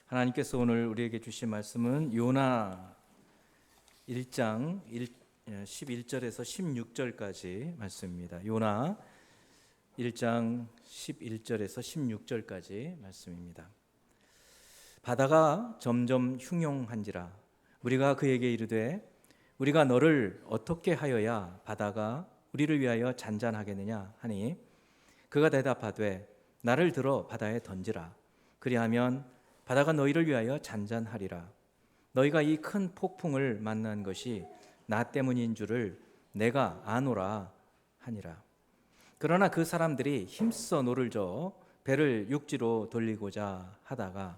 하나님께서 오늘 우리에게 주신 말씀은 요나 1장 11절에서 16절까지 말씀입니다. 요나 1장 11절에서 16절까지 말씀입니다. 바다가 점점 흉용한지라 우리가 그에게 이르되 우리가 너를 어떻게 하여야 바다가 우리를 위하여 잔잔하겠느냐 하니 그가 대답하되 나를 들어 바다에 던지라. 그리하면 바다가 너희를 위하여 잔잔하리라. 너희가 이 큰 폭풍을 만난 것이 나 때문인 줄을 내가 아노라 하니라. 그러나 그 사람들이 힘써 노를 저어 배를 육지로 돌리고자 하다가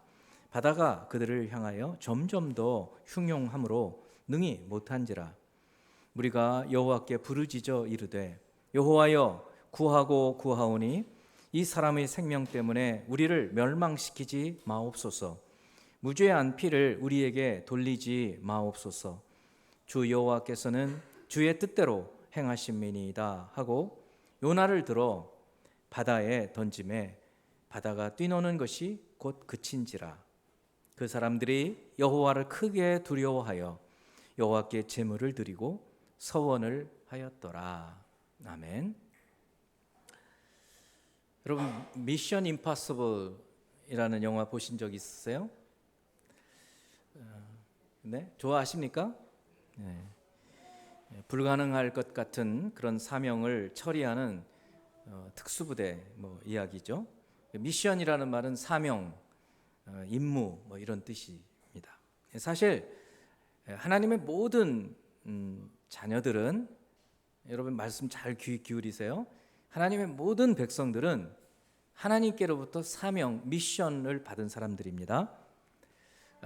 바다가 그들을 향하여 점점 더 흉용함으로 능히 못한지라. 우리가 여호와께 부르짖어 이르되 여호와여 구하고 구하오니 이 사람의 생명 때문에 우리를 멸망시키지 마옵소서. 무죄한 피를 우리에게 돌리지 마옵소서. 주 여호와께서는 주의 뜻대로 행하심이니이다 하고 요나를 들어 바다에 던짐에 바다가 뛰노는 것이 곧 그친지라. 그 사람들이 여호와를 크게 두려워하여 여호와께 제물을 드리고 서원을 하였더라. 아멘. 여러분 미션 임파서블이라는 영화 보신 적 있으세요? 네, 좋아하십니까? 네. 불가능할 것 같은 그런 사명을 처리하는 특수부대 이야기죠. 미션이라는 말은 사명, 임무 이런 뜻입니다. 사실 하나님의 모든 자녀들은 여러분 말씀 잘 귀 기울이세요. 하나님의 모든 백성들은 하나님께로부터 사명, 미션을 받은 사람들입니다.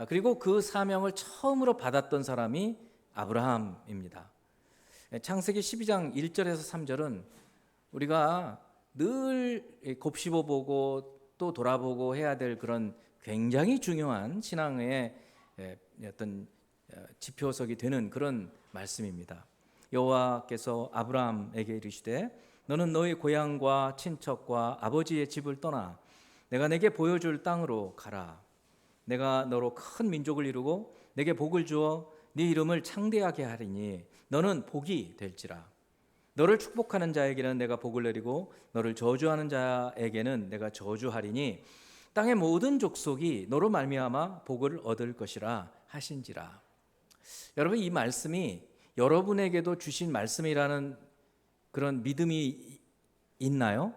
그리고 그 사명을 처음으로 받았던 사람이 아브라함입니다. 창세기 12장 1절에서 3절은 우리가 늘 곱씹어보고 또 돌아보고 해야 될 그런 굉장히 중요한 신앙의 어떤 지표석이 되는 그런 말씀입니다. 여호와께서 아브라함에게 이르시되 너는 너의 고향과 친척과 아버지의 집을 떠나 내가 내게 보여줄 땅으로 가라. 내가 너로 큰 민족을 이루고 내게 복을 주어 네 이름을 창대하게 하리니 너는 복이 될지라. 너를 축복하는 자에게는 내가 복을 내리고 너를 저주하는 자에게는 내가 저주하리니 땅의 모든 족속이 너로 말미암아 복을 얻을 것이라 하신지라. 여러분 이 말씀이 여러분에게도 주신 말씀이라는 그런 믿음이 있나요?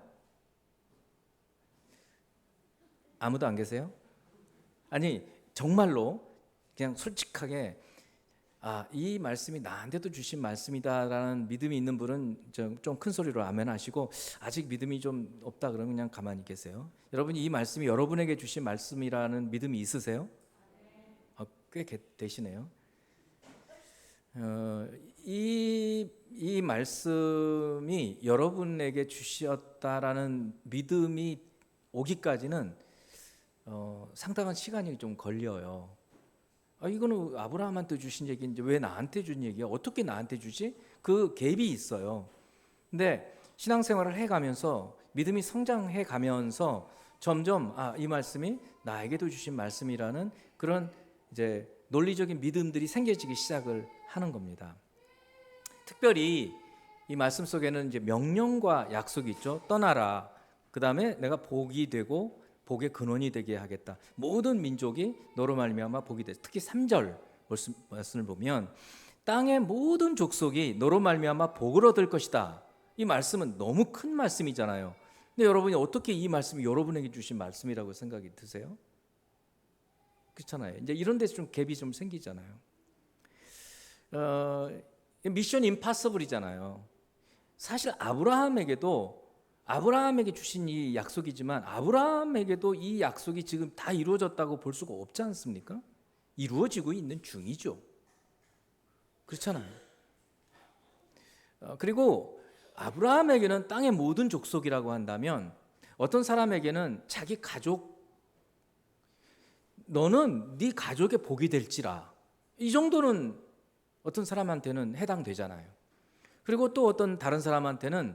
아무도 안 계세요? 아니 정말로 그냥 솔직하게 이 말씀이 나한테도 주신 말씀이다라는 믿음이 있는 분은 좀 큰 소리로 아멘 하시고 아직 믿음이 좀 없다 그러면 그냥 가만히 계세요. 여러분이 이 말씀이 여러분에게 주신 말씀이라는 믿음이 있으세요? 꽤 되시네요. 이 말씀이 여러분에게 주셨다라는 믿음이 오기까지는 상당한 시간이 좀 걸려요. 이거는 아브라함한테 주신 얘기인데 왜 나한테 준 얘기야? 어떻게 나한테 주지? 그 갭이 있어요. 근데 신앙생활을 해가면서 믿음이 성장해 가면서 점점 이 말씀이 나에게도 주신 말씀이라는 그런 이제 논리적인 믿음들이 생겨지기 시작을 하는 겁니다. 특별히 이 말씀 속에는 이제 명령과 약속이 있죠. 떠나라. 그 다음에 내가 복이 되고 복의 근원이 되게 하겠다. 모든 민족이 너로 말미암아 복이 돼. 특히 3절 말씀을 보면 땅의 모든 족속이 너로 말미암아 복을 얻을 것이다. 이 말씀은 너무 큰 말씀이잖아요. 근데 여러분이 어떻게 이 말씀이 여러분에게 주신 말씀이라고 생각이 드세요? 그렇잖아요. 이제 이런 데서 좀 갭이 좀 생기잖아요. 미션 임파서블이잖아요. 사실 아브라함에게 주신 이 약속이지만 아브라함에게도 이 약속이 지금 다 이루어졌다고 볼 수가 없지 않습니까? 이루어지고 있는 중이죠. 그렇잖아요. 그리고 아브라함에게는 땅의 모든 족속이라고 한다면 어떤 사람에게는 자기 가족, 너는 네 가족의 복이 될지라, 이 정도는 어떤 사람한테는 해당되잖아요. 그리고 또 어떤 다른 사람한테는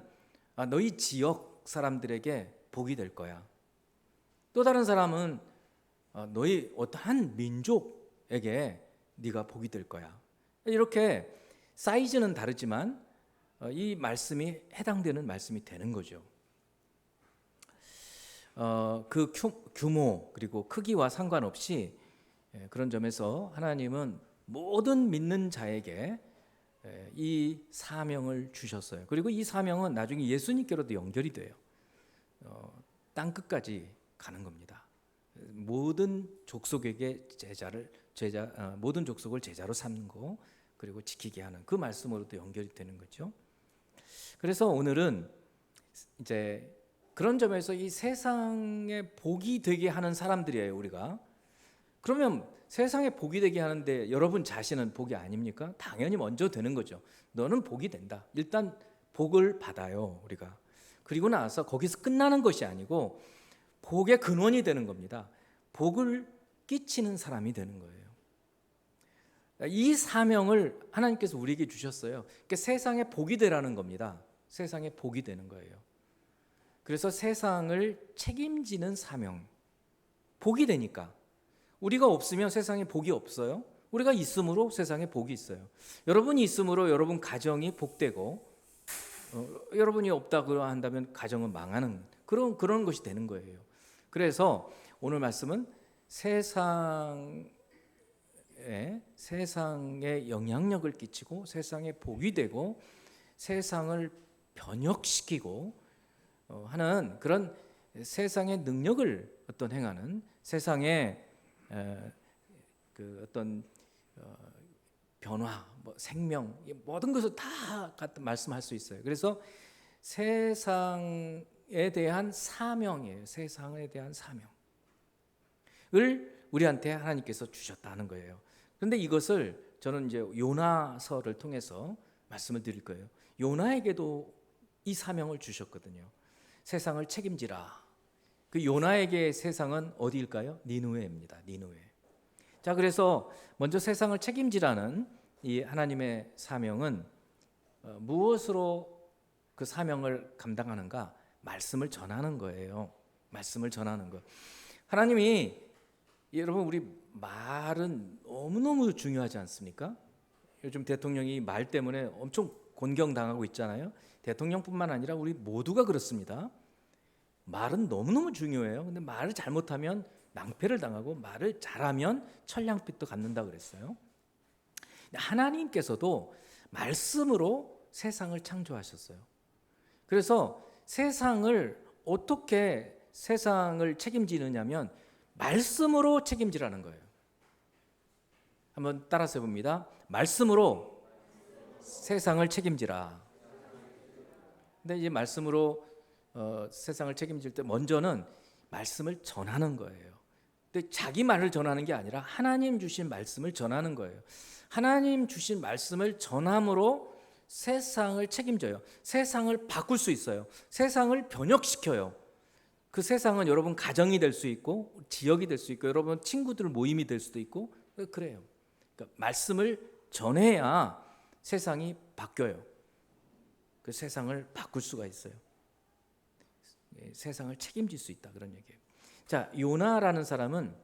너희 지역 사람들에게 복이 될 거야. 또 다른 사람은 너희 어떠한 민족에게 네가 복이 될 거야. 이렇게 사이즈는 다르지만 이 말씀이 해당되는 말씀이 되는 거죠. 그 규모 그리고 크기와 상관없이 그런 점에서 하나님은 모든 믿는 자에게 이 사명을 주셨어요. 그리고 이 사명은 나중에 예수님께로도 연결이 돼요. 땅 끝까지 가는 겁니다. 모든 족속에게 모든 족속을 제자로 삼는 거 그리고 지키게 하는 그 말씀으로도 연결이 되는 거죠. 그래서 오늘은 이제 그런 점에서 이 세상에 복이 되게 하는 사람들이에요, 우리가. 그러면 세상에 복이 되게 하는데 여러분 자신은 복이 아닙니까? 당연히 먼저 되는 거죠. 너는 복이 된다. 일단 복을 받아요, 우리가. 그리고 나서 거기서 끝나는 것이 아니고 복의 근원이 되는 겁니다. 복을 끼치는 사람이 되는 거예요. 이 사명을 하나님께서 우리에게 주셨어요. 그러니까 세상에 복이 되라는 겁니다. 세상에 복이 되는 거예요. 그래서 세상을 책임지는 사명. 복이 되니까. 우리가 없으면 세상에 복이 없어요. 우리가 있음으로 세상에 복이 있어요. 여러분이 있음으로 여러분 가정이 복되고 여러분이 없다고 한다면 가정은 망하는 그런 것이 되는 거예요. 그래서 오늘 말씀은 세상에 영향력을 끼치고 세상에 복이 되고 세상을 변혁시키고 하는 그런 세상의 능력을 행하는 세상의 그 어떤 변화, 생명 모든 것을 다 말씀할 수 있어요. 그래서 세상에 대한 사명이에요. 세상에 대한 사명을 우리한테 하나님께서 주셨다는 거예요. 그런데 이것을 저는 이제 요나서를 통해서 말씀을 드릴 거예요. 요나에게도 이 사명을 주셨거든요. 세상을 책임지라. 그 요나에게 세상은 어디일까요? 니느웨입니다. 니느웨. 자, 그래서 먼저 세상을 책임지라는 이 하나님의 사명은 무엇으로 그 사명을 감당하는가? 말씀을 전하는 거예요. 말씀을 전하는 것. 하나님이 여러분 우리 말은 너무너무 중요하지 않습니까? 요즘 대통령이 말 때문에 엄청 곤경당하고 있잖아요. 대통령뿐만 아니라 우리 모두가 그렇습니다. 말은 너무너무 중요해요. 근데 말을 잘못하면 낭패를 당하고 말을 잘하면 천냥빚도 갚는다 그랬어요. 하나님께서도 말씀으로 세상을 창조하셨어요. 그래서 세상을 어떻게 세상을 책임지느냐면 말씀으로 책임지라는 거예요. 한번 따라서 해봅니다. 말씀으로 세상을 책임지라. 근데 이제 말씀으로 세상을 책임질 때 먼저는 말씀을 전하는 거예요. 근데 자기 말을 전하는 게 아니라 하나님 주신 말씀을 전하는 거예요. 하나님 주신 말씀을 전함으로 세상을 책임져요. 세상을 바꿀 수 있어요. 세상을 변혁시켜요. 그 세상은 여러분 가정이 될 수 있고 지역이 될 수 있고 여러분 친구들 모임이 될 수도 있고 그래요. 그러니까 말씀을 전해야 세상이 바뀌어요. 그 세상을 바꿀 수가 있어요. 세상을 책임질 수 있다 그런 얘기예요. 자, 요나라는 사람은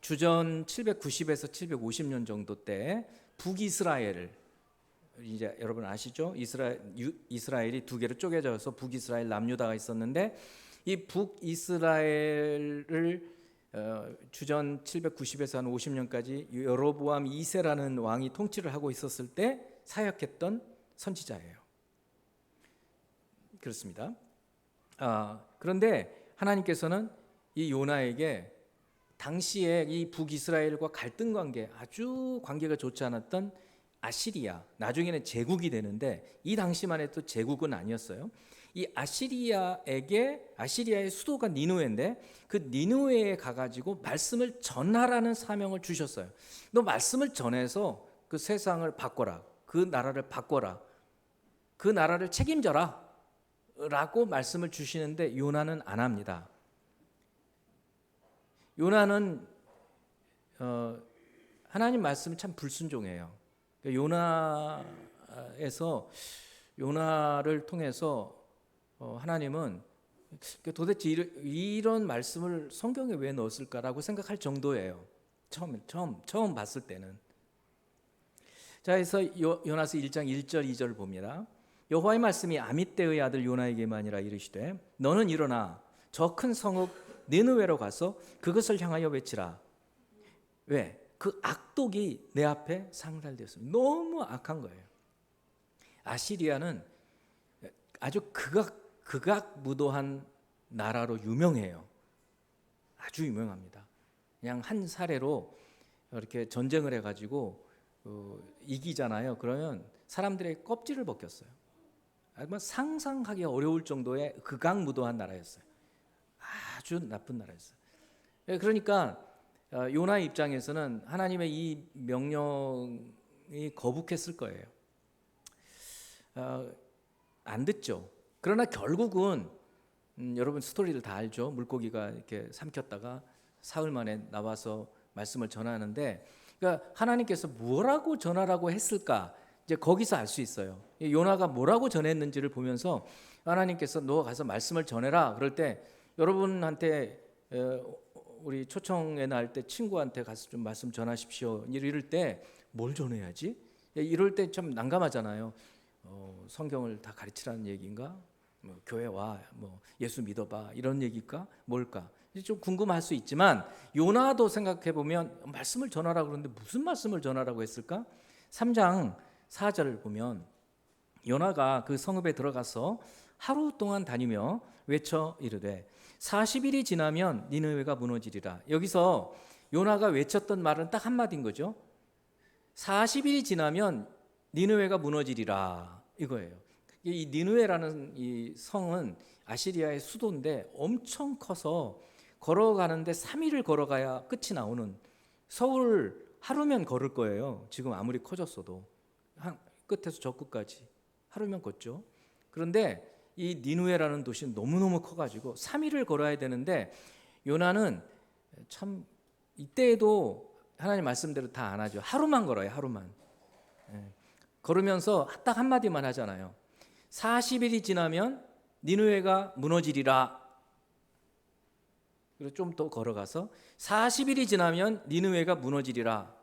주전 790에서 750년 정도 때 북이스라엘을 이제 여러분 아시죠? 이스라엘이 두 개로 쪼개져서 북이스라엘 남유다가 있었는데 이 북이스라엘을 주전 790에서 한 50년까지 여로보암 2세라는 왕이 통치를 하고 있었을 때 사역했던 선지자예요. 그렇습니다. 그런데 하나님께서는 이 요나에게 당시에 이 북이스라엘과 갈등 관계 아주 관계가 좋지 않았던 아시리아 나중에는 제국이 되는데 이 당시만 해도 제국은 아니었어요. 이 아시리아의 수도가 니느웨인데 그 니느웨에 가가지고 말씀을 전하라는 사명을 주셨어요. 너 말씀을 전해서 그 세상을 바꿔라. 그 나라를 바꿔라. 그 나라를 책임져라. 라고 말씀을 주시는데 요나는 안 합니다. 요나는 하나님 말씀을 참 불순종해요. 요나를 통해서 하나님은 도대체 이런 말씀을 성경에 왜 넣었을까라고 생각할 정도예요. 처음 봤을 때는. 자, 그래서 요나서 1장 1절 2절 봅니다. 여호와의 말씀이 아미떼의 아들 요나에게만이라 이르시되 너는 일어나 저 큰 성읍 니느웨로 가서 그것을 향하여 외치라. 왜? 그 악독이 내 앞에 상달되었습니다. 너무 악한 거예요. 아시리아는 아주 극악무도한 나라로 유명해요. 아주 유명합니다. 그냥 한 사례로 이렇게 전쟁을 해가지고 이기잖아요. 그러면 사람들의 껍질을 벗겼어요. 상상하기 어려울 정도의 극악무도한 나라였어요. 아주 나쁜 나라였어요. 그러니까 요나의 입장에서는 하나님의 이 명령이 거북했을 거예요. 안 듣죠. 그러나 결국은 여러분 스토리를 다 알죠. 물고기가 이렇게 삼켰다가 사흘 만에 나와서 말씀을 전하는데, 그러니까 하나님께서 뭐라고 전하라고 했을까? 이제 거기서 알 수 있어요. 요나가 뭐라고 전했는지를 보면서 하나님께서 너 가서 말씀을 전해라. 그럴 때 여러분한테 우리 초청회 날 때 친구한테 가서 좀 말씀 전하십시오. 이럴 때 뭘 전해야지? 이럴 때 참 난감하잖아요. 성경을 다 가르치라는 얘기인가? 뭐 교회 와, 뭐 예수 믿어봐 이런 얘기일까? 뭘까? 좀 궁금할 수 있지만 요나도 생각해 보면 말씀을 전하라고 그러는데 무슨 말씀을 전하라고 했을까? 3장 4절을 보면 요나가 그 성읍에 들어가서 하루 동안 다니며 외쳐 이르되 40일이 지나면 니느웨가 무너지리라. 여기서 요나가 외쳤던 말은 딱 한마디인 거죠. 40일이 지나면 니느웨가 무너지리라 이거예요. 이 니느웨라는 이 성은 아시리아의 수도인데 엄청 커서 걸어가는데 3일을 걸어가야 끝이 나오는, 서울 하루면 걸을 거예요. 지금 아무리 커졌어도 한 끝에서 저 끝까지 하루면 걷죠. 그런데 이 니느웨라는 도시는 너무너무 커가지고 3일을 걸어야 되는데 요나는 참 이때에도 하나님 말씀대로 다 안 하죠. 하루만 걸어요. 하루만. 걸으면서 딱 한마디만 하잖아요. 40일이 지나면 니느웨가 무너지리라. 그리고 좀 더 걸어가서 40일이 지나면 니느웨가 무너지리라.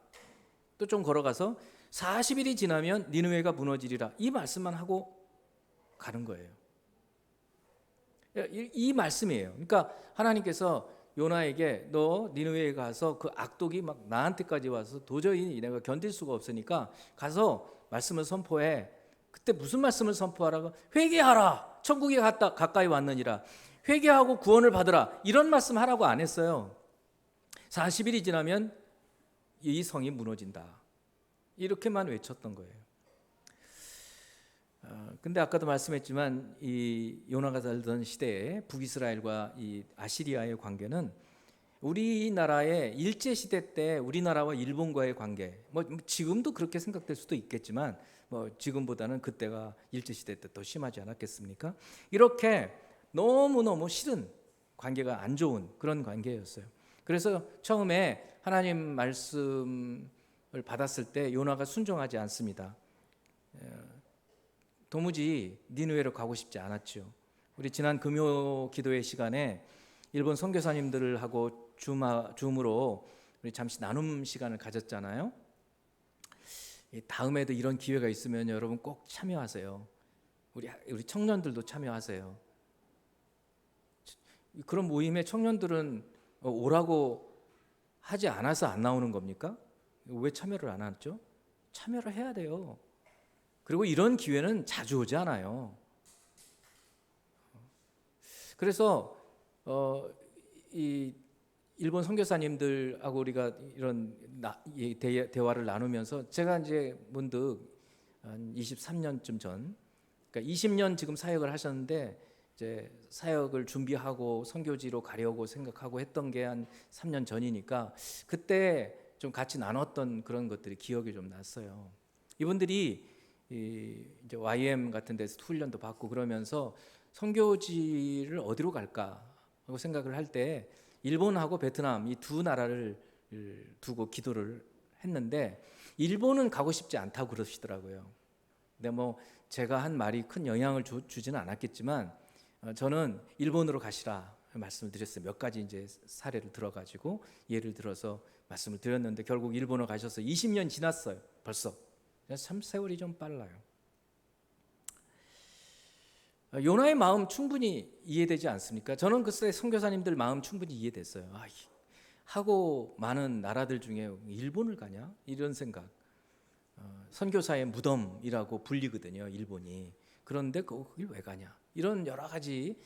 또 좀 걸어가서 40일이 지나면 니느웨가 무너지리라. 이 말씀만 하고 가는 거예요. 이 말씀이에요. 그러니까 하나님께서 요나에게 너 니느웨에 가서 그 악독이 막 나한테까지 와서 도저히 내가 견딜 수가 없으니까 가서 말씀을 선포해. 그때 무슨 말씀을 선포하라고? 회개하라. 천국이 가까이 왔느니라. 회개하고 구원을 받으라. 이런 말씀 하라고 안 했어요. 40일이 지나면 이 성이 무너진다. 이렇게만 외쳤던 거예요. 근데 아까도 말씀했지만 이 요나가 살던 시대에 북이스라엘과 이 아시리아의 관계는 우리나라의 일제 시대 때 우리나라와 일본과의 관계, 뭐 지금도 그렇게 생각될 수도 있겠지만 뭐 지금보다는 그때가 일제 시대 때 더 심하지 않았겠습니까? 이렇게 너무너무 싫은 관계가 안 좋은 그런 관계였어요. 그래서 처음에 하나님 말씀을 받았을 때 요나가 순종하지 않습니다. 도무지 니느웨로 가고 싶지 않았죠. 우리 지난 금요 기도회 시간에 일본 선교사님들하고 줌으로 우리 잠시 나눔 시간을 가졌잖아요. 다음에도 이런 기회가 있으면 여러분 꼭 참여하세요. 우리 청년들도 참여하세요. 그런 모임에 청년들은 오라고 하지 않아서 안 나오는 겁니까? 왜 참여를 안 하죠? 참여를 해야 돼요. 그리고 이런 기회는 자주 오지 않아요. 그래서 이 일본 선교사님들하고 우리가 이런 대화를 나누면서 제가 이제 문득 한 23년쯤 전, 그러니까 20년 지금 사역을 하셨는데 이제 사역을 준비하고 선교지로 가려고 생각하고 했던 게 한 3년 전이니까 그때 좀 같이 나눴던 그런 것들이 기억이 좀 났어요. 이분들이 이제 YM 같은 데서 훈련도 받고 그러면서 선교지를 어디로 갈까 하고 생각을 할 때 일본하고 베트남 이 두 나라를 두고 기도를 했는데 일본은 가고 싶지 않다고 그러시더라고요. 근데 뭐 제가 한 말이 큰 영향을 주지는 않았겠지만 저는 일본으로 가시라 말씀을 드렸어요. 몇 가지 이제 사례를 들어가지고 예를 들어서 말씀을 드렸는데 결국 일본으로 가셔서 20년 지났어요. 벌써. 참 세월이 좀 빨라요. 요나의 마음 충분히 이해되지 않습니까? 저는 그때 선교사님들 마음 충분히 이해됐어요. 하고 많은 나라들 중에 일본을 가냐? 이런 생각. 선교사의 무덤이라고 불리거든요, 일본이. 그런데 거길 왜 가냐? 이런 여러 가지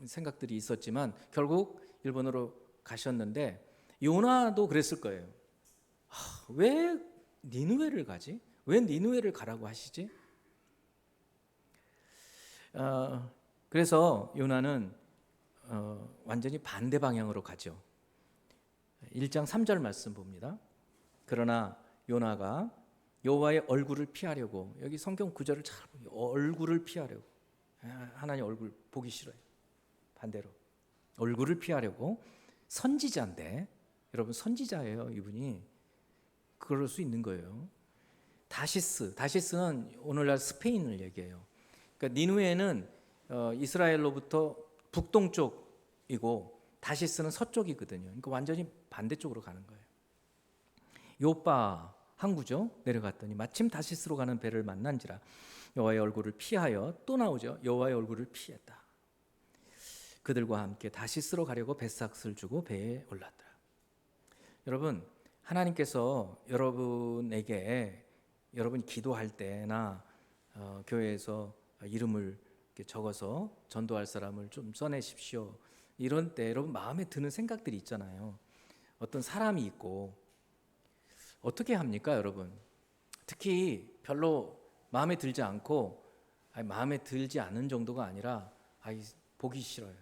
생각들이 있었지만 결국 일본으로 가셨는데 요나도 그랬을 거예요. 왜 니느웨를 가지? 왜 니느웨를 가라고 하시지? 그래서 요나는 완전히 반대 방향으로 가죠. 1장 3절 말씀 봅니다. 그러나 요나가 여호와의 얼굴을 피하려고, 여기 성경 구절을 잘 보세요. 얼굴을 피하려고, 하나님 얼굴 보기 싫어요. 반대로 얼굴을 피하려고, 선지자인데, 여러분 선지자예요 이분이. 그럴 수 있는 거예요. 다시스는 오늘날 스페인을 얘기해요. 그러니까 니느웨는 이스라엘로부터 북동쪽이고 다시스는 서쪽이거든요. 그러니까 완전히 반대쪽으로 가는 거예요. 요빠 항구죠. 내려갔더니 마침 다시스로 가는 배를 만난지라 여호와의 얼굴을 피하여, 또 나오죠. 여호와의 얼굴을 피했다. 그들과 함께 다시스로 가려고 배삭을 주고 배에 올랐더라. 여러분, 하나님께서 여러분에게 여러분이 기도할 때나 교회에서 이름을 이렇게 적어서 전도할 사람을 좀 써내십시오. 이런 때 여러분 마음에 드는 생각들이 있잖아요. 어떤 사람이 있고 어떻게 합니까, 여러분? 특히 별로 마음에 들지 않고, 마음에 들지 않은 정도가 아니라 보기 싫어요.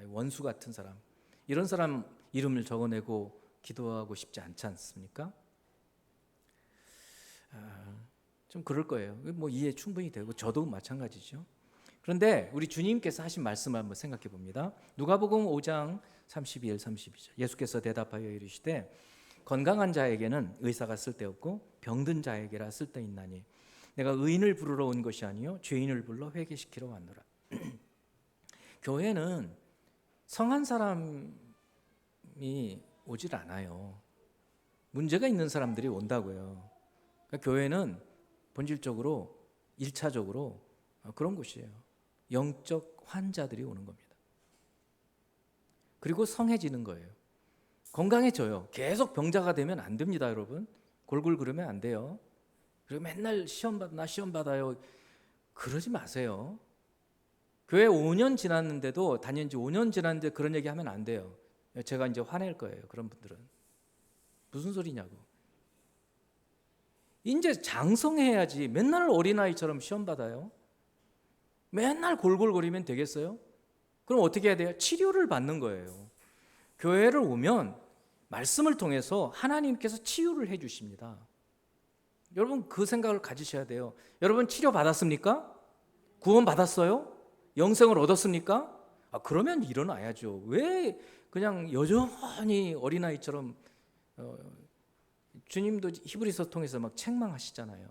원수 같은 사람, 이런 사람 이름을 적어내고 기도하고 싶지 않지 않습니까? 좀 그럴 거예요. 뭐 이해 충분히 되고 저도 마찬가지죠. 그런데 우리 주님께서 하신 말씀을 한번 생각해 봅니다. 누가복음 5장 32절 32절. 예수께서 대답하여 이르시되 건강한 자에게는 의사가 쓸데없고 병든 자에게라 쓸데있나니 내가 의인을 부르러 온 것이 아니요 죄인을 불러 회개시키러 왔노라. 교회는 성한 사람이 오질 않아요. 문제가 있는 사람들이 온다고요. 그러니까 교회는 본질적으로 1차적으로 그런 곳이에요. 영적 환자들이 오는 겁니다. 그리고 성해지는 거예요. 건강해져요. 계속 병자가 되면 안 됩니다, 여러분. 골골 그러면 안 돼요. 그리고 맨날 시험 받아요. 그러지 마세요. 교회 5년 지났는데도, 다닌 지 5년 지났는데 그런 얘기 하면 안 돼요. 제가 이제 화낼 거예요. 그런 분들은. 무슨 소리냐고. 이제 장성해야지. 맨날 어린아이처럼 시험 받아요. 맨날 골골거리면 되겠어요? 그럼 어떻게 해야 돼요? 치료를 받는 거예요. 교회를 오면 말씀을 통해서 하나님께서 치유를 해 주십니다. 여러분 그 생각을 가지셔야 돼요. 여러분 치료 받았습니까? 구원 받았어요? 영생을 얻었습니까? 그러면 일어나야죠. 왜 그냥 여전히 어린아이처럼 주님도 히브리서 통해서 막 책망하시잖아요.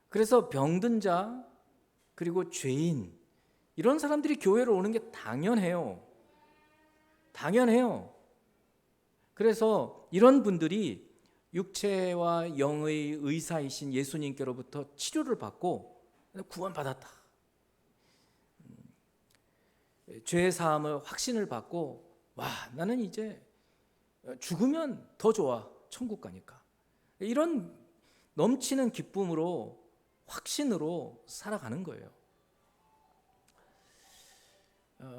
그래서 병든 자 그리고 죄인 이런 사람들이 교회로 오는 게 당연해요. 당연해요. 그래서 이런 분들이 육체와 영의 의사이신 예수님께로부터 치료를 받고 구원받았다. 죄 사함을 확신을 받고 나는 이제 죽으면 더 좋아. 천국 가니까. 이런 넘치는 기쁨으로 확신으로 살아가는 거예요.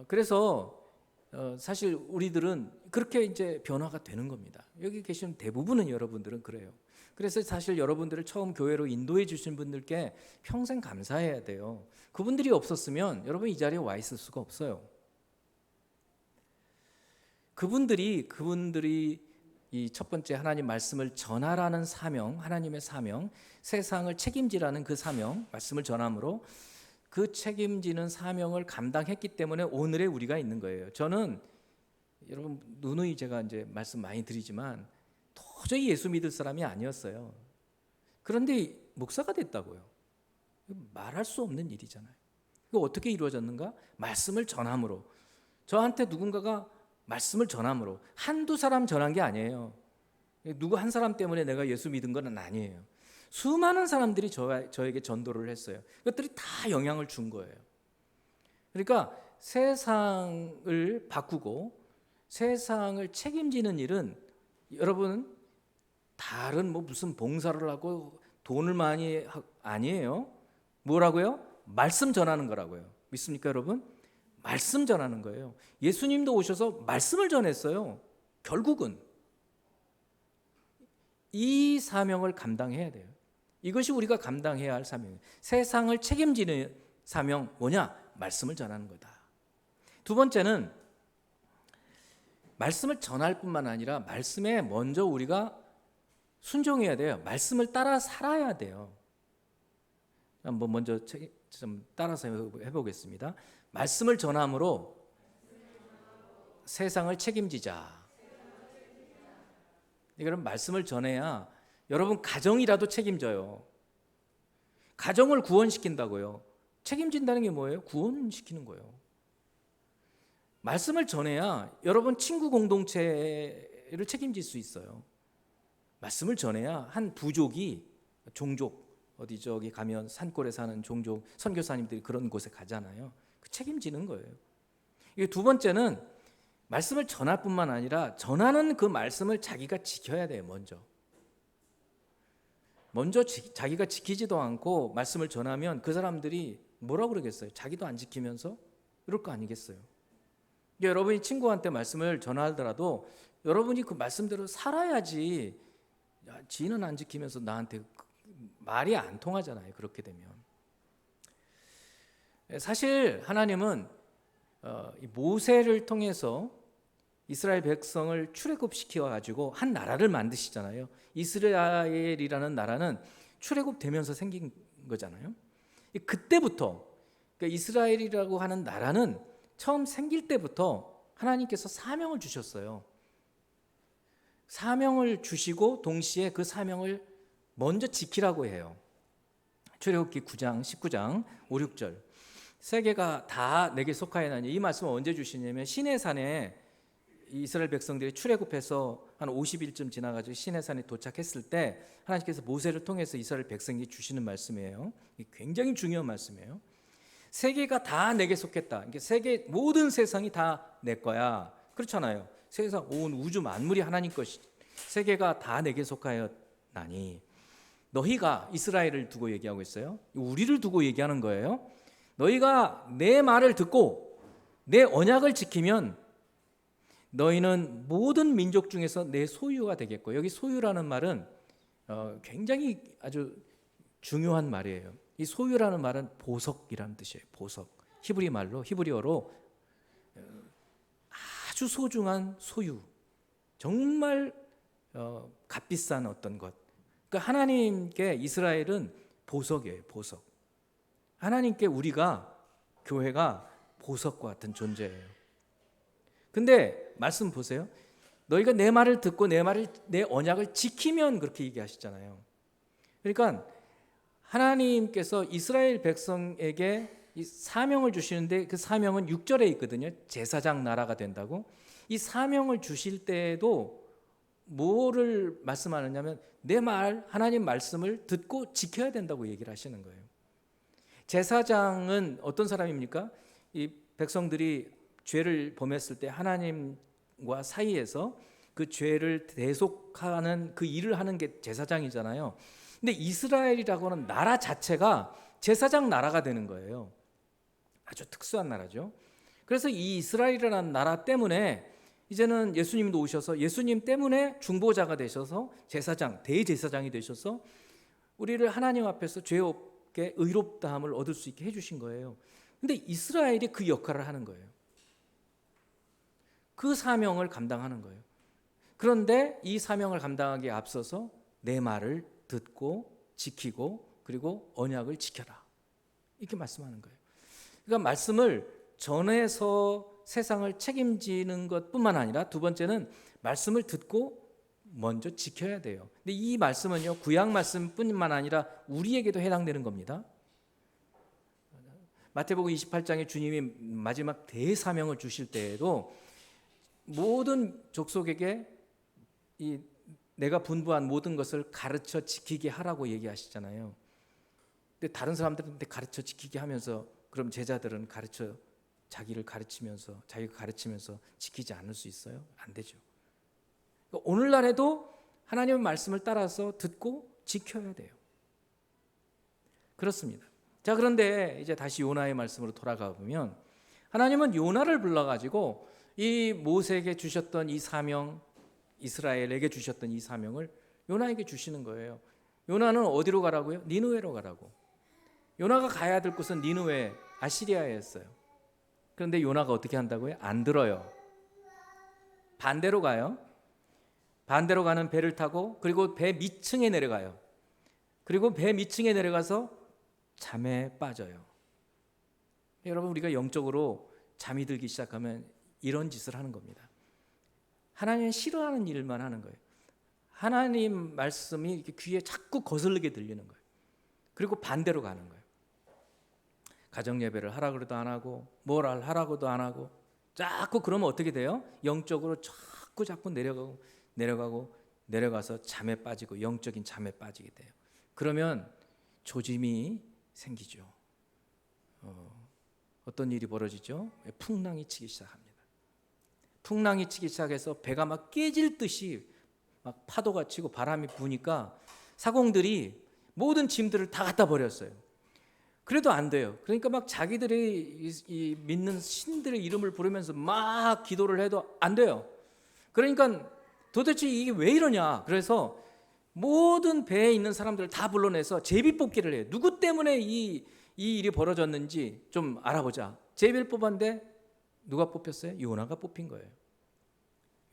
그래서 사실 우리들은 그렇게 이제 변화가 되는 겁니다. 여기 계신 대부분은 여러분들은 그래요. 그래서 사실 여러분들을 처음 교회로 인도해 주신 분들께 평생 감사해야 돼요. 그분들이 없었으면 여러분 이 자리에 와 있을 수가 없어요. 그분들이 이 첫 번째 하나님 말씀을 전하라는 사명, 하나님의 사명, 세상을 책임지라는 그 사명, 말씀을 전함으로 그 책임지는 사명을 감당했기 때문에 오늘의 우리가 있는 거예요. 저는 여러분 누누이 제가 이제 말씀 많이 드리지만 도저히 예수 믿을 사람이 아니었어요. 그런데 목사가 됐다고요. 말할 수 없는 일이잖아요. 이거 어떻게 이루어졌는가? 말씀을 전함으로. 저한테 누군가가 말씀을 전함으로. 한두 사람 전한 게 아니에요. 누구 한 사람 때문에 내가 예수 믿은 건 아니에요. 수많은 사람들이 저에게 전도를 했어요. 그것들이 다 영향을 준 거예요. 그러니까 세상을 바꾸고 세상을 책임지는 일은 여러분 다른 무슨 봉사를 하고 돈을 많이 아니에요. 뭐라고요? 말씀 전하는 거라고요. 믿습니까, 여러분? 말씀 전하는 거예요. 예수님도 오셔서 말씀을 전했어요. 결국은 이 사명을 감당해야 돼요. 이것이 우리가 감당해야 할 사명이에요. 세상을 책임지는 사명 뭐냐? 말씀을 전하는 거다. 두 번째는 말씀을 전할 뿐만 아니라 말씀에 먼저 우리가 순종해야 돼요. 말씀을 따라 살아야 돼요. 한번 먼저 좀 따라서 해보겠습니다. 말씀을 전함으로 세상을 책임지자. 이거는 말씀을 전해야 여러분 가정이라도 책임져요. 가정을 구원시킨다고요. 책임진다는 게 뭐예요? 구원시키는 거예요. 말씀을 전해야 여러분 친구 공동체를 책임질 수 있어요. 말씀을 전해야 한 부족이 종족 어디 저기 가면 산골에 사는 종족 선교사님들이 그런 곳에 가잖아요. 그 책임지는 거예요. 이게 두 번째는 말씀을 전할 뿐만 아니라 전하는 그 말씀을 자기가 지켜야 돼요. 먼저 자기가 지키지도 않고 말씀을 전하면 그 사람들이 뭐라고 그러겠어요? 자기도 안 지키면서 이럴 거 아니겠어요? 여러분이 친구한테 말씀을 전하더라도 여러분이 그 말씀대로 살아야지. 지는 안 지키면서 나한테 말이 안 통하잖아요. 그렇게 되면 사실 하나님은 모세를 통해서 이스라엘 백성을 출애굽시켜 가지고 한 나라를 만드시잖아요. 이스라엘이라는 나라는 출애굽되면서 생긴 거잖아요. 그때부터 그러니까 이스라엘이라고 하는 나라는 처음 생길 때부터 하나님께서 사명을 주셨어요. 사명을 주시고 동시에 그 사명을 먼저 지키라고 해요. 출애굽기 9장 19장 5, 6절 세계가 다 내게 속하였나니 이 말씀을 언제 주시냐면 시내산에 이스라엘 백성들이 출애굽해서 한 50일쯤 지나가지고 시내산에 도착했을 때 하나님께서 모세를 통해서 이스라엘 백성이 주시는 말씀이에요. 굉장히 중요한 말씀이에요. 세계가 다 내게 속했다. 세계 모든 세상이 다 내 거야. 그렇잖아요. 세상 온 우주 만물이 하나님 것이 세계가 다 내게 속하였나니 너희가 이스라엘을 두고 얘기하고 있어요. 우리를 두고 얘기하는 거예요. 너희가 내 말을 듣고 내 언약을 지키면 너희는 모든 민족 중에서 내 소유가 되겠고 여기 소유라는 말은 굉장히 아주 중요한 말이에요. 이 소유라는 말은 보석이라는 뜻이에요. 보석. 히브리어로 아주 소중한 소유. 정말 값비싼 어떤 것. 그러니까 하나님께 이스라엘은 보석이에요. 보석. 하나님께 우리가 교회가 보석과 같은 존재예요. 근데 말씀 보세요. 너희가 내 말을 듣고 내 언약을 지키면 그렇게 얘기하시잖아요. 그러니까 하나님께서 이스라엘 백성에게 이 사명을 주시는데 그 사명은 6절에 있거든요. 제사장 나라가 된다고. 이 사명을 주실 때에도 뭐를 말씀하느냐면 내 말, 하나님 말씀을 듣고 지켜야 된다고 얘기를 하시는 거예요. 제사장은 어떤 사람입니까? 이 백성들이 죄를 범했을 때 하나님과 사이에서 그 죄를 대속하는 그 일을 하는 게 제사장이잖아요. 근데 이스라엘이라고 하는 나라 자체가 제사장 나라가 되는 거예요. 아주 특수한 나라죠. 그래서 이 이스라엘이라는 나라 때문에 이제는 예수님도 오셔서 예수님 때문에 중보자가 되셔서 제사장, 대제사장이 되셔서 우리를 하나님 앞에서 죄 없게 의롭다함을 얻을 수 있게 해주신 거예요. 근데 이스라엘이 그 역할을 하는 거예요. 그 사명을 감당하는 거예요. 그런데 이 사명을 감당하기에 앞서서 내 말을 듣고 지키고 그리고 언약을 지켜라. 이렇게 말씀하는 거예요. 그러니까 말씀을 전해서 세상을 책임지는 것뿐만 아니라 두 번째는 말씀을 듣고 먼저 지켜야 돼요. 근데 이 말씀은요, 구약 말씀뿐만 아니라 우리에게도 해당되는 겁니다. 마태복음 28장에 주님이 마지막 대사명을 주실 때에도 모든 족속에게 이 내가 분부한 모든 것을 가르쳐 지키게 하라고 얘기하시잖아요. 근데 다른 사람들한테 가르쳐 지키게 하면서 그럼 제자들은 자기가 가르치면서 지키지 않을 수 있어요? 안 되죠. 그러니까 오늘날에도 하나님의 말씀을 따라서 듣고 지켜야 돼요. 그렇습니다. 자, 그런데 이제 다시 요나의 말씀으로 돌아가 보면 하나님은 요나를 불러가지고 이 모세에게 주셨던 이 사명, 이스라엘에게 주셨던 이 사명을 요나에게 주시는 거예요. 요나는 어디로 가라고요? 니느웨로 가라고. 요나가 가야 될 곳은 니느웨, 아시리아였어요. 그런데 요나가 어떻게 한다고요? 안 들어요. 반대로 가요. 반대로 가는 배를 타고 그리고 배 밑층에 내려가요. 그리고 배 밑층에 내려가서 잠에 빠져요. 여러분, 우리가 영적으로 잠이 들기 시작하면 이런 짓을 하는 겁니다. 하나님 싫어하는 일만 하는 거예요. 하나님 말씀이 이렇게 귀에 자꾸 거슬리게 들리는 거예요. 그리고 반대로 가는 거예요. 가정 예배를 하라 그래도 안 하고 뭘 하라고도 안 하고 자꾸 그러면 어떻게 돼요? 영적으로 자꾸 내려가서 잠에 빠지고 영적인 잠에 빠지게 돼요. 그러면 조짐이 생기죠. 어떤 일이 벌어지죠? 풍랑이 치기 시작합니다. 풍랑이 치기 시작해서 배가 막 깨질 듯이 막 파도가 치고 바람이 부니까 사공들이 모든 짐들을 다 갖다 버렸어요. 그래도 안 돼요. 그러니까 막 자기들이 이 믿는 신들의 이름을 부르면서 막 기도를 해도 안 돼요. 그러니까 도대체 이게 왜 이러냐. 그래서 모든 배에 있는 사람들을 다 불러내서 제비뽑기를 해요. 누구 때문에 이 일이 벌어졌는지 좀 알아보자. 제비를 뽑았는데 누가 뽑혔어요? 요나가 뽑힌 거예요.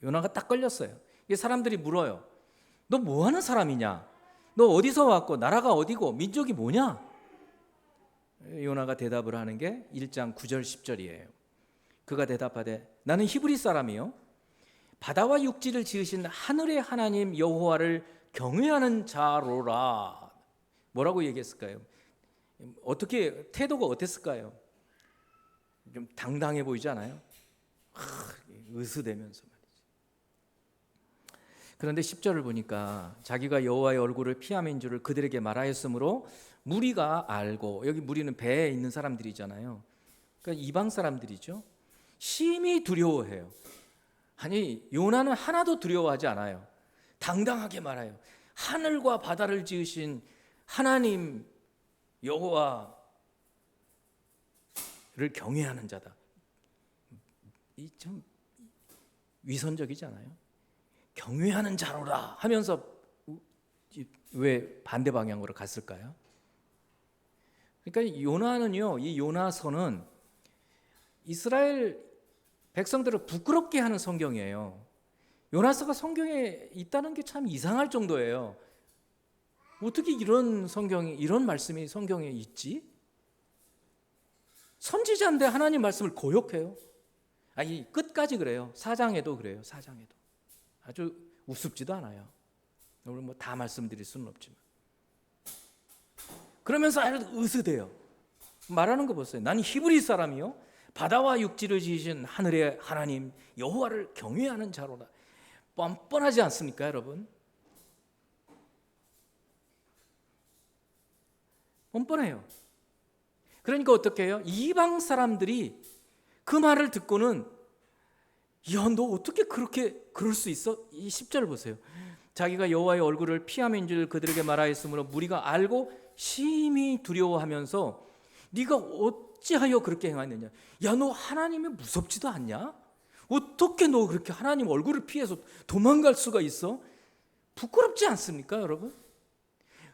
요나가 딱 걸렸어요. 이게 사람들이 물어요. 너 뭐 하는 사람이냐? 너 어디서 왔고 나라가 어디고 민족이 뭐냐? 요나가 대답을 하는 게 1장 9절 10절이에요. 그가 대답하되 나는 히브리 사람이요 바다와 육지를 지으신 하늘의 하나님 여호와를 경외하는 자로라. 뭐라고 얘기했을까요? 어떻게 태도가 어땠을까요? 좀 당당해 보이지 않아요? 으스대면서 말이죠. 그런데 10절을 보니까 자기가 여호와의 얼굴을 피함인 줄을 그들에게 말하였으므로 무리가 알고, 여기 무리는 배에 있는 사람들이잖아요. 그러니까 이방 사람들이죠. 심히 두려워해요. 아니, 요나는 하나도 두려워하지 않아요. 당당하게 말해요. 하늘과 바다를 지으신 하나님 여호와를 경외하는 자다. 이 좀 위선적이지 않아요? 경외하는 자로라 하면서 왜 반대 방향으로 갔을까요? 그러니까 요나는요, 이 요나서는 이스라엘 백성들을 부끄럽게 하는 성경이에요. 요나서가 성경에 있다는 게 참 이상할 정도예요. 어떻게 이런 말씀이 성경에 있지? 선지자인데 하나님 말씀을 거역해요. 아니, 끝까지 그래요. 4장에도 그래요. 4장에도. 아주 우습지도 않아요. 오늘 뭐 다 말씀드릴 수는 없지만. 그러면서 아주 으스대요. 말하는 거 보세요. 나는 히브리 사람이요 바다와 육지를 지으신 하늘의 하나님 여호와를 경외하는 자로다. 뻔뻔하지 않습니까, 여러분? 뻔뻔해요. 그러니까 어떻게 해요? 이방 사람들이 그 말을 듣고는 야, 너 어떻게 그럴 수 있어? 이 10절 보세요. 자기가 여호와의 얼굴을 피함인 줄 그들에게 말하였으므로 무리가 알고 심히 두려워하면서 네가 어찌하여 그렇게 행하느냐? 야, 너 하나님이 무섭지도 않냐? 어떻게 너 그렇게 하나님 얼굴을 피해서 도망갈 수가 있어? 부끄럽지 않습니까, 여러분?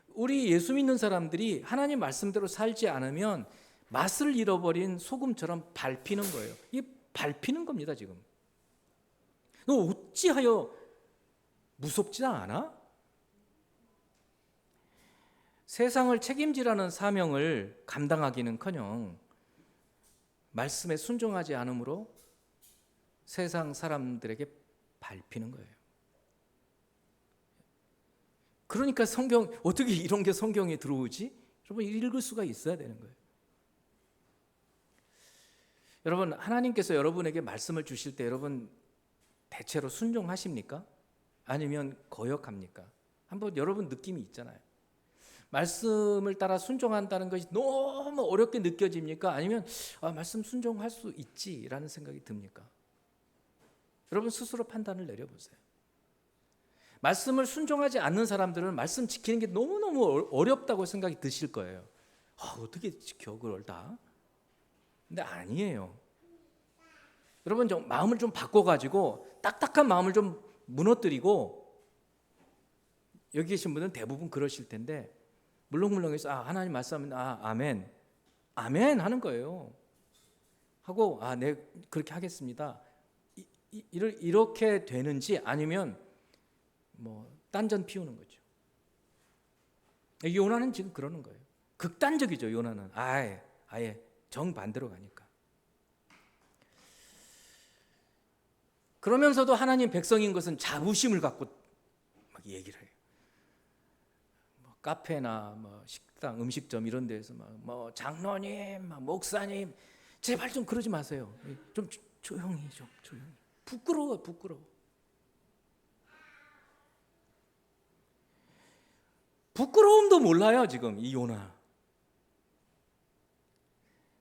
우리 예수 믿는 사람들이 하나님 말씀대로 살지 않으면 맛을 잃어버린 소금처럼 밟히는 거예요. 이 밟히는 겁니다, 지금. 너 어찌하여 무섭지 않아? 세상을 책임지라는 사명을 감당하기는커녕 말씀에 순종하지 않으므로 세상 사람들에게 밟히는 거예요. 그러니까 어떻게 이런 게 성경에 들어오지? 여러분, 읽을 수가 있어야 되는 거예요. 여러분, 하나님께서 여러분에게 말씀을 주실 때 여러분 대체로 순종하십니까? 아니면 거역합니까? 한번 여러분 느낌이 있잖아요. 말씀을 따라 순종한다는 것이 너무 어렵게 느껴집니까? 아니면 말씀 순종할 수 있지라는 생각이 듭니까? 여러분 스스로 판단을 내려보세요. 말씀을 순종하지 않는 사람들은 말씀 지키는 게 너무너무 어렵다고 생각이 드실 거예요. 어떻게 지켜 그걸 다? 근데 아니에요. 여러분 좀 마음을 좀 바꿔가지고 딱딱한 마음을 좀 무너뜨리고, 여기 계신 분은 대부분 그러실 텐데 물렁물렁해서 하나님 말씀하면 아멘 아멘 하는 거예요. 하고 네 그렇게 하겠습니다. 이렇게 되는지, 아니면 뭐 딴전 피우는 거죠. 요나는 지금 그러는 거예요. 극단적이죠. 요나는 아예 정반대로 가니까. 그러면서도 하나님 백성인 것은 자부심을 갖고 막 얘기를 해요. 뭐 카페나 뭐 식당, 음식점 이런 데서 뭐 장로님, 목사님, 제발 좀 그러지 마세요. 좀 조용히. 부끄러워. 부끄러움도 몰라요 지금 이 요나.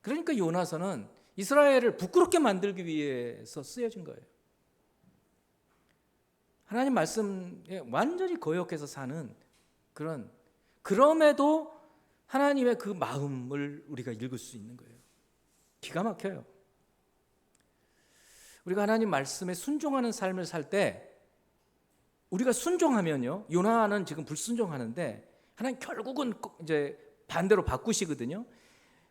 그러니까 요나서는 이스라엘을 부끄럽게 만들기 위해서 쓰여진 거예요. 하나님 말씀에 완전히 거역해서 사는 그런, 그럼에도 하나님의 그 마음을 우리가 읽을 수 있는 거예요. 기가 막혀요. 우리가 하나님 말씀에 순종하는 삶을 살 때, 우리가 순종하면요, 요나는 지금 불순종하는데 하나님 결국은 이제 반대로 바꾸시거든요.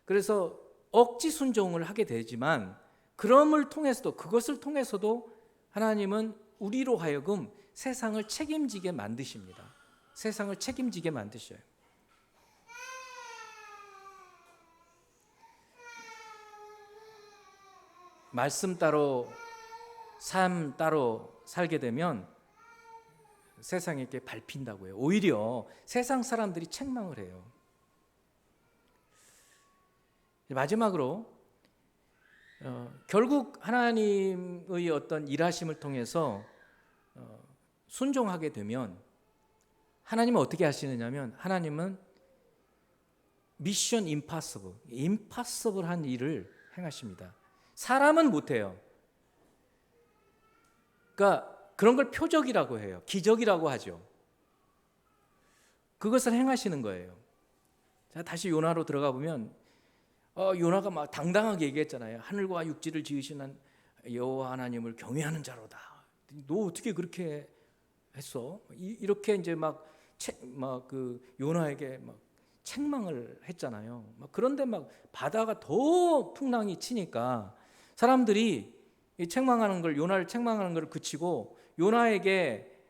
그래서 억지 순종을 하게 되지만, 그것을 통해서도 하나님은 우리로 하여금 세상을 책임지게 만드십니다. 세상을 책임지게 만드셔요. 말씀 따로 삶 따로 살게 되면 세상에게 밟힌다고 해요. 오히려 세상 사람들이 책망을 해요. 마지막으로 결국 하나님의 어떤 일하심을 통해서 순종하게 되면 하나님은 어떻게 하시느냐면, 하나님은 미션 임파서블한 일을 행하십니다. 사람은 못해요. 그러니까 그런 걸 표적이라고 해요. 기적이라고 하죠. 그것을 행하시는 거예요. 자, 다시 요나로 들어가 보면 요나가 막 당당하게 얘기했잖아요. 하늘과 육지를 지으신 여호와 하나님을 경외하는 자로다. 너 어떻게 그렇게 했어? 이렇게 이제 막 그 요나에게 막 책망을 했잖아요. 그런데 막 바다가 더 풍랑이 치니까 사람들이 이 책망하는 걸, 요나를 책망하는 걸 그치고 요나에게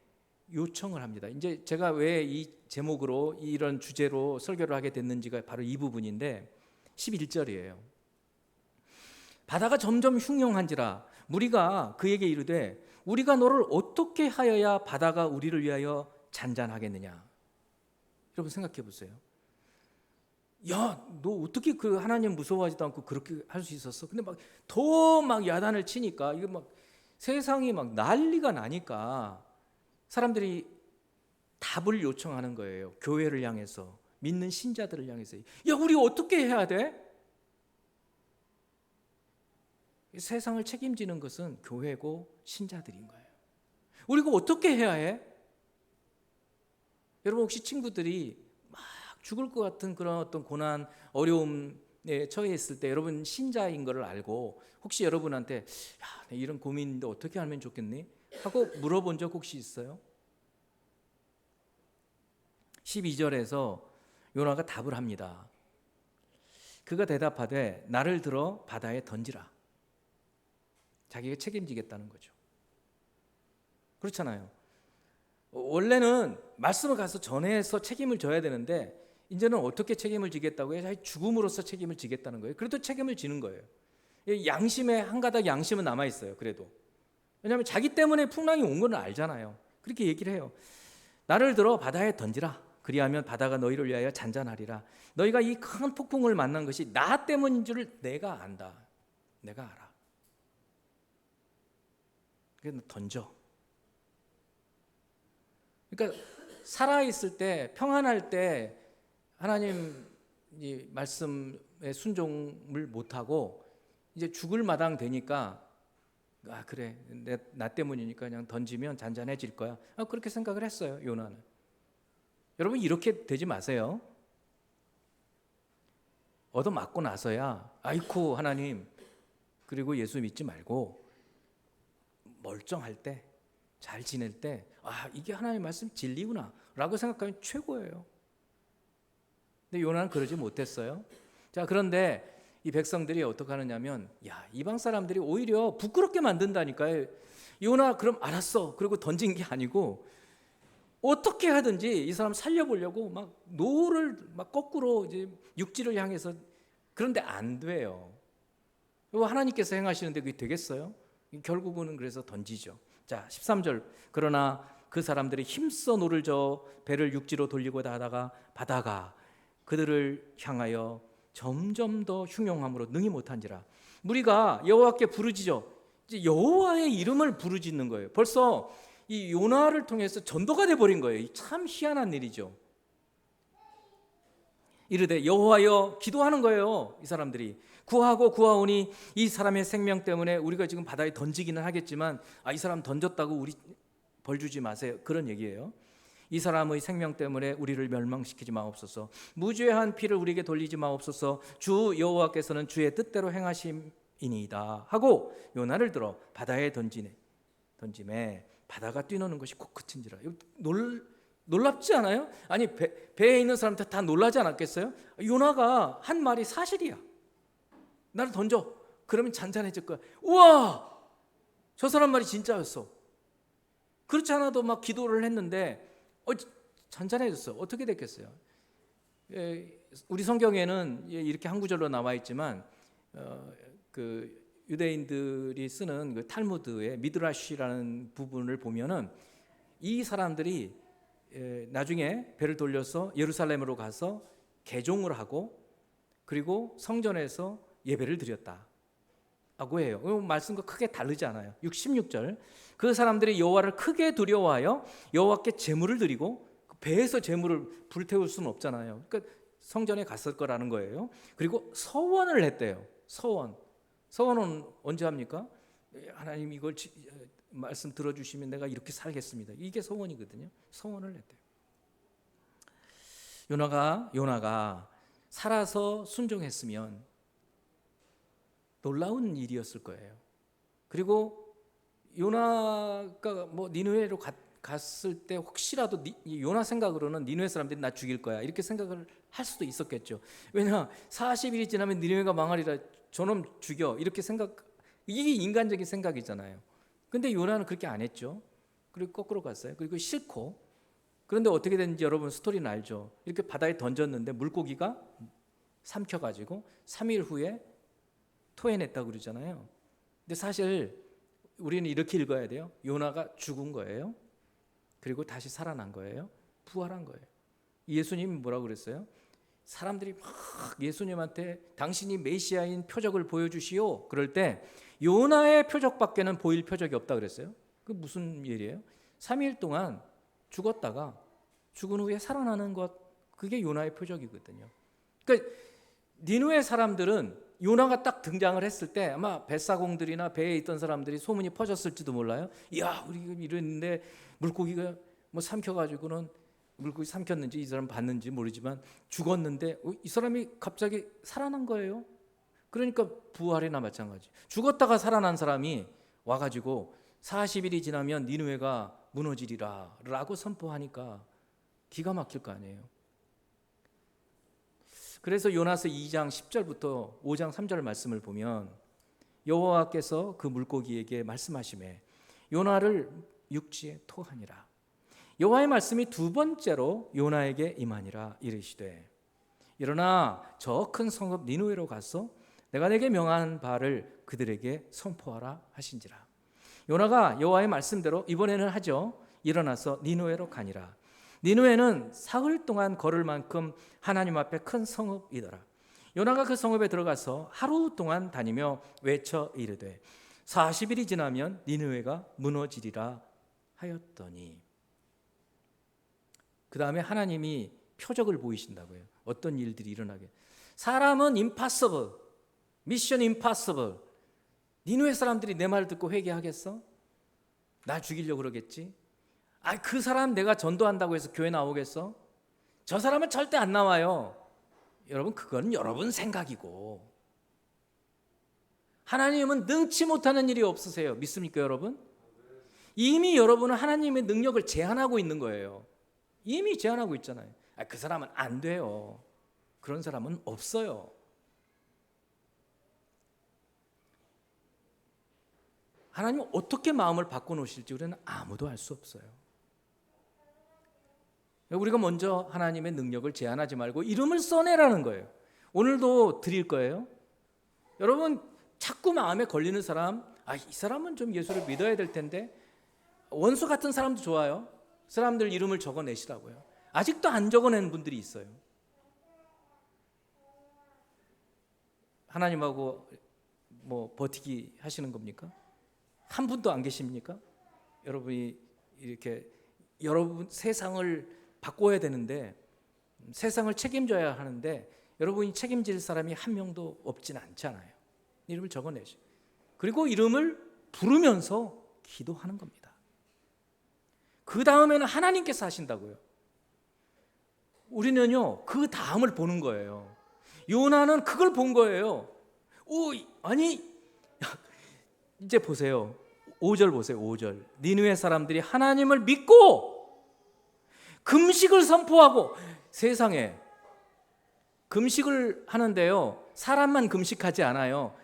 요청을 합니다. 이제 제가 왜 이 제목으로 이런 주제로 설교를 하게 됐는지가 바로 이 부분인데 11절이에요. 바다가 점점 흉용한지라 무리가 그에게 이르되 우리가 너를 어떻게 하여야 바다가 우리를 위하여 잔잔하겠느냐. 여러분 생각해 보세요. 야, 너 어떻게 그 하나님 무서워하지도 않고 그렇게 할 수 있었어? 근데 막 더 막 야단을 치니까 이거 막 세상이 막 난리가 나니까 사람들이 답을 요청하는 거예요. 교회를 향해서, 믿는 신자들을 향해서. 야, 우리 어떻게 해야 돼? 세상을 책임지는 것은 교회고 신자들인 거예요. 우리가 어떻게 해야 해? 여러분 혹시 친구들이 막 죽을 것 같은 그런 어떤 고난, 어려움에 처해 있을 때 여러분 신자인 것을 알고 혹시 여러분한테 야, 이런 고민인데 어떻게 하면 좋겠니? 하고 물어본 적 혹시 있어요? 12절에서 요나가 답을 합니다. 그가 대답하되 나를 들어 바다에 던지라. 자기가 책임지겠다는 거죠. 그렇잖아요. 원래는 말씀을 가서 전해서 책임을 져야 되는데 이제는 어떻게 책임을 지겠다고 해요? 죽음으로써 책임을 지겠다는 거예요. 그래도 책임을 지는 거예요. 양심에 한 가닥 양심은 남아 있어요. 그래도 왜냐하면 자기 때문에 풍랑이 온 건 알잖아요. 그렇게 얘기를 해요. 나를 들어 바다에 던지라. 그리하면 바다가 너희를 위하여 잔잔하리라. 너희가 이 큰 폭풍을 만난 것이 나 때문인 줄을 내가 안다. 내가 알아. 그래서 던져. 그러니까 살아있을 때, 평안할 때 하나님 이 말씀에 순종을 못하고 이제 죽을 마당 되니까 그래, 나 때문이니까 그냥 던지면 잔잔해질 거야. 그렇게 생각을 했어요, 요나는. 여러분 이렇게 되지 마세요. 얻어맞고 나서야 아이쿠 하나님, 그리고 예수 믿지 말고 멀쩡할 때, 잘 지낼 때 이게 하나님 말씀 진리구나 라고 생각하면 최고예요. 근데 요나는 그러지 못했어요. 자, 그런데 이 백성들이 어떻게 하느냐면 이방 사람들이 오히려 부끄럽게 만든다니까요. 요나 그럼 알았어 그리고 던진 게 아니고 어떻게 하든지 이 사람 살려보려고 막 노를 막 거꾸로 이제 육지를 향해서, 그런데 안 돼요. 하나님께서 행하시는데 그게 되겠어요? 결국은 그래서 던지죠. 자, 13절. 그러나 그 사람들이 힘써 노를 저어 배를 육지로 돌리고 하다가 바다가 그들을 향하여 점점 더 흉용함으로 능히 못한지라. 무리가 여호와께 부르짖어. 이제 여호와의 이름을 부르짖는 거예요. 벌써 이 요나를 통해서 전도가 돼 버린 거예요. 참 희한한 일이죠. 이르되 여호와여, 기도하는 거예요. 이 사람들이 구하고 구하오니 이 사람의 생명 때문에 우리가 지금 바다에 던지기는 하겠지만 이 사람 던졌다고 우리 벌 주지 마세요, 그런 얘기예요. 이 사람의 생명 때문에 우리를 멸망시키지 마옵소서. 무죄한 피를 우리에게 돌리지 마옵소서. 주 여호와께서는 주의 뜻대로 행하심이니이다 하고 요나를 들어 바다에 던짐에 바다가 뛰노는 것이 곧 그친지라. 놀랍지 않아요? 아니 배에 있는 사람들 다 놀라지 않았겠어요? 요나가 한 말이 사실이야. 나를 던져. 그러면 잔잔해질 거야. 우와, 저 사람 말이 진짜였어. 그렇지 않아도 막 기도를 했는데 잔잔해졌어. 어떻게 됐겠어요? 우리 성경에는 이렇게 한 구절로 나와 있지만 그 유대인들이 쓰는 그 탈무드의 미드라시라는 부분을 보면은 이 사람들이 나중에 배를 돌려서 예루살렘으로 가서 개종을 하고 그리고 성전에서 예배를 드렸다고 해요. 말씀과 크게 다르지 않아요. 16절. 그 사람들이 여호와를 크게 두려워하여 여호와께 제물을 드리고 배에서 제물을 불태울 수는 없잖아요. 그러니까 성전에 갔을 거라는 거예요. 그리고 서원을 했대요. 서원은 언제 합니까? 하나님 이걸 말씀 들어주시면 내가 이렇게 살겠습니다. 이게 서원이거든요. 서원을 했대요. 요나가 살아서 순종했으면 놀라운 일이었을 거예요. 그리고 요나가 니느웨로 갔을 때 혹시라도 요나 생각으로는 니느웨 사람들이 나 죽일 거야 이렇게 생각을 할 수도 있었겠죠. 왜냐 40일이 지나면 니느웨가 망하리라, 저놈 죽여, 이렇게 이게 인간적인 생각이잖아요. 근데 요나는 그렇게 안 했죠. 그리고 거꾸로 갔어요. 그리고 싫고. 그런데 어떻게 됐는지 여러분 스토리는 알죠. 이렇게 바다에 던졌는데 물고기가 삼켜가지고 3일 후에 토해냈다고 그러잖아요. 근데 사실 우리는 이렇게 읽어야 돼요. 요나가 죽은 거예요. 그리고 다시 살아난 거예요. 부활한 거예요. 예수님이 뭐라고 그랬어요? 사람들이 막 예수님한테 당신이 메시아인 표적을 보여주시오. 그럴 때 요나의 표적밖에는 보일 표적이 없다 그랬어요. 그 무슨 일이에요? 3일 동안 죽었다가 죽은 후에 살아나는 것, 그게 요나의 표적이거든요. 그러니까 니느웨 사람들은 요나가 딱 등장을 했을 때 아마 뱃사공들이나 배에 있던 사람들이 소문이 퍼졌을지도 몰라요. 이야, 우리 이랬는데 물고기가 삼켜가지고는, 물고기 삼켰는지 이 사람 봤는지 모르지만 죽었는데 이 사람이 갑자기 살아난 거예요. 그러니까 부활이나 마찬가지. 죽었다가 살아난 사람이 와가지고 40일이 지나면 니느웨가 무너지리라 라고 선포하니까 기가 막힐 거 아니에요. 그래서 요나서 2장 10절부터 5장 3절 말씀을 보면 여호와께서 그 물고기에게 말씀하시매 요나를 육지에 토하니라. 여호와의 말씀이 두 번째로 요나에게 임하니라 이르시되 일어나 저 큰 성읍 니느웨로 가서 내가 내게 명한 바를 그들에게 선포하라 하신지라. 요나가 여호와의 말씀대로 이번에는 하죠. 일어나서 니느웨로 가니라. 니느웨는 사흘 동안 걸을 만큼 하나님 앞에 큰 성읍이더라. 요나가 그 성읍에 들어가서 하루 동안 다니며 외쳐 이르되 40일이 지나면 니느웨가 무너지리라 하였더니, 그 다음에 하나님이 표적을 보이신다고요. 어떤 일들이 일어나게. 사람은 impossible, 미션 impossible. 니느웨 사람들이 내 말을 듣고 회개하겠어? 날 죽이려고 그러겠지? 그 사람 내가 전도한다고 해서 교회 나오겠어? 저 사람은 절대 안 나와요. 여러분, 그건 여러분 생각이고, 하나님은 능치 못하는 일이 없으세요. 믿습니까, 여러분? 이미 여러분은 하나님의 능력을 제한하고 있는 거예요. 이미 제한하고 있잖아요. 그 사람은 안 돼요. 그런 사람은 없어요. 하나님은 어떻게 마음을 바꿔놓으실지 우리는 아무도 알 수 없어요. 우리가 먼저 하나님의 능력을 제한하지 말고 이름을 써내라는 거예요. 오늘도 드릴 거예요. 여러분, 자꾸 마음에 걸리는 사람, 이 사람은 좀 예수를 믿어야 될 텐데, 원수 같은 사람도 좋아요. 사람들 이름을 적어내시라고요. 아직도 안 적어낸 분들이 있어요. 하나님하고 버티기 하시는 겁니까? 한 분도 안 계십니까? 여러분이 이렇게 여러분 세상을 바꿔야 되는데, 세상을 책임져야 하는데 여러분이 책임질 사람이 한 명도 없진 않잖아요. 이름을 적어내죠. 그리고 이름을 부르면서 기도하는 겁니다. 그 다음에는 하나님께서 하신다고요. 우리는요, 그 다음을 보는 거예요. 요나는 그걸 본 거예요. 이제 보세요. 5절 보세요. 5절. 니느웨 사람들이 하나님을 믿고 금식을 선포하고. 세상에 금식을 하는데요, 사람만 금식하지 않아요.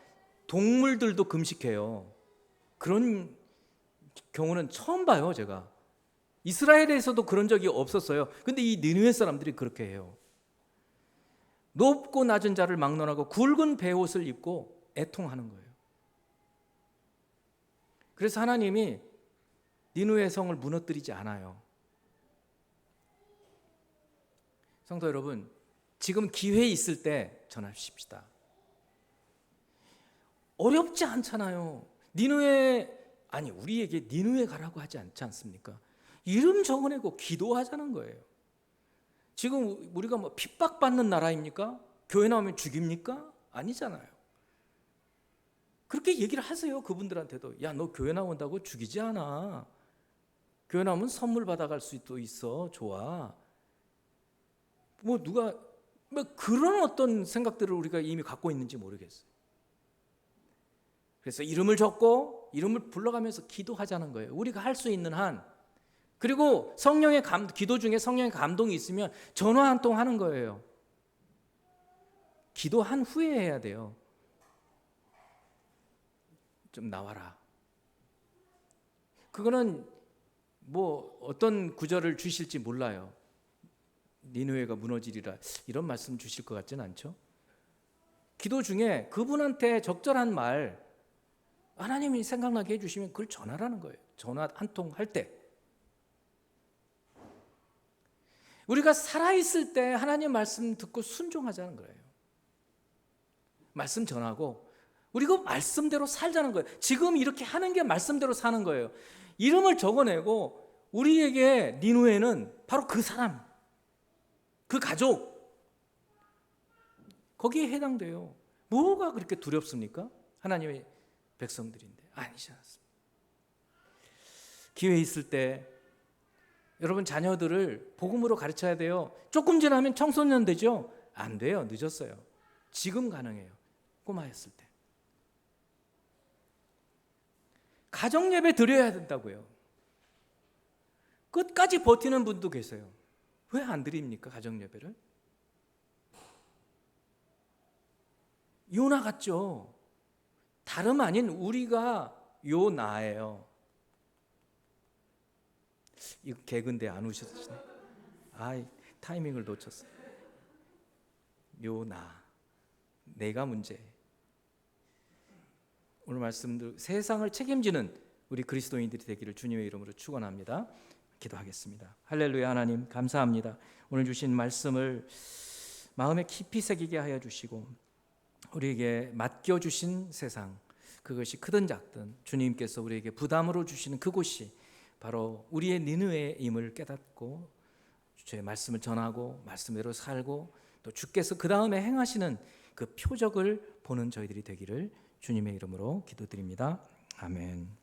동물들도 금식해요. 그런 경우는 처음 봐요. 제가 이스라엘에서도 그런 적이 없었어요. 근데 이 니느웨 사람들이 그렇게 해요. 높고 낮은 자를 막론하고 굵은 베옷을 입고 애통하는 거예요. 그래서 하나님이 니느웨 성을 무너뜨리지 않아요. 성도 여러분, 지금 기회 있을 때 전하십시다. 어렵지 않잖아요. 우리에게 니느웨 가라고 하지 않지 않습니까? 이름 적어내고 기도하자는 거예요. 지금 우리가 핍박받는 나라입니까? 교회 나오면 죽입니까? 아니잖아요. 그렇게 얘기를 하세요. 그분들한테도. 너 교회 나온다고 죽이지 않아. 교회 나오면 선물 받아갈 수도 있어. 좋아. 누가 그런 어떤 생각들을 우리가 이미 갖고 있는지 모르겠어요. 그래서 이름을 적고 이름을 불러가면서 기도하자는 거예요. 우리가 할 수 있는 한. 그리고 기도 중에 성령의 감동이 있으면 전화 한 통 하는 거예요. 기도한 후에 해야 돼요. 좀 나와라. 그거는 어떤 구절을 주실지 몰라요. 니느웨가 무너지리라, 이런 말씀 주실 것 같지는 않죠? 기도 중에 그분한테 적절한 말, 하나님이 생각나게 해주시면 그걸 전하라는 거예요. 전화 한 통 할 때. 우리가 살아있을 때 하나님 말씀 듣고 순종하자는 거예요. 말씀 전하고 우리 그 말씀대로 살자는 거예요. 지금 이렇게 하는 게 말씀대로 사는 거예요. 이름을 적어내고 우리에게 니느웨는 바로 그 사람, 그 가족, 거기에 해당돼요. 뭐가 그렇게 두렵습니까? 하나님의 백성들인데. 아니지 않습니다. 기회 있을 때 여러분 자녀들을 복음으로 가르쳐야 돼요. 조금 지나면 청소년 되죠? 안 돼요. 늦었어요. 지금 가능해요. 꼬마였을 때. 가정 예배 드려야 된다고요. 끝까지 버티는 분도 계세요. 왜 안 드립니까? 가정 예배를? 요나 같죠? 다름 아닌 우리가 요나예요. 이거 개그인데 안 우셨으시네. 타이밍을 놓쳤어. 요나, 내가 문제. 오늘 말씀들 세상을 책임지는 우리 그리스도인들이 되기를 주님의 이름으로 축원합니다. 기도하겠습니다. 할렐루야. 하나님 감사합니다. 오늘 주신 말씀을 마음에 깊이 새기게 하여 주시고 우리에게 맡겨주신 세상, 그것이 크든 작든 주님께서 우리에게 부담으로 주시는 그곳이 바로 우리의 니느웨임을 깨닫고 주의 말씀을 전하고 말씀대로 살고 또 주께서 그 다음에 행하시는 그 표적을 보는 저희들이 되기를 주님의 이름으로 기도드립니다. 아멘.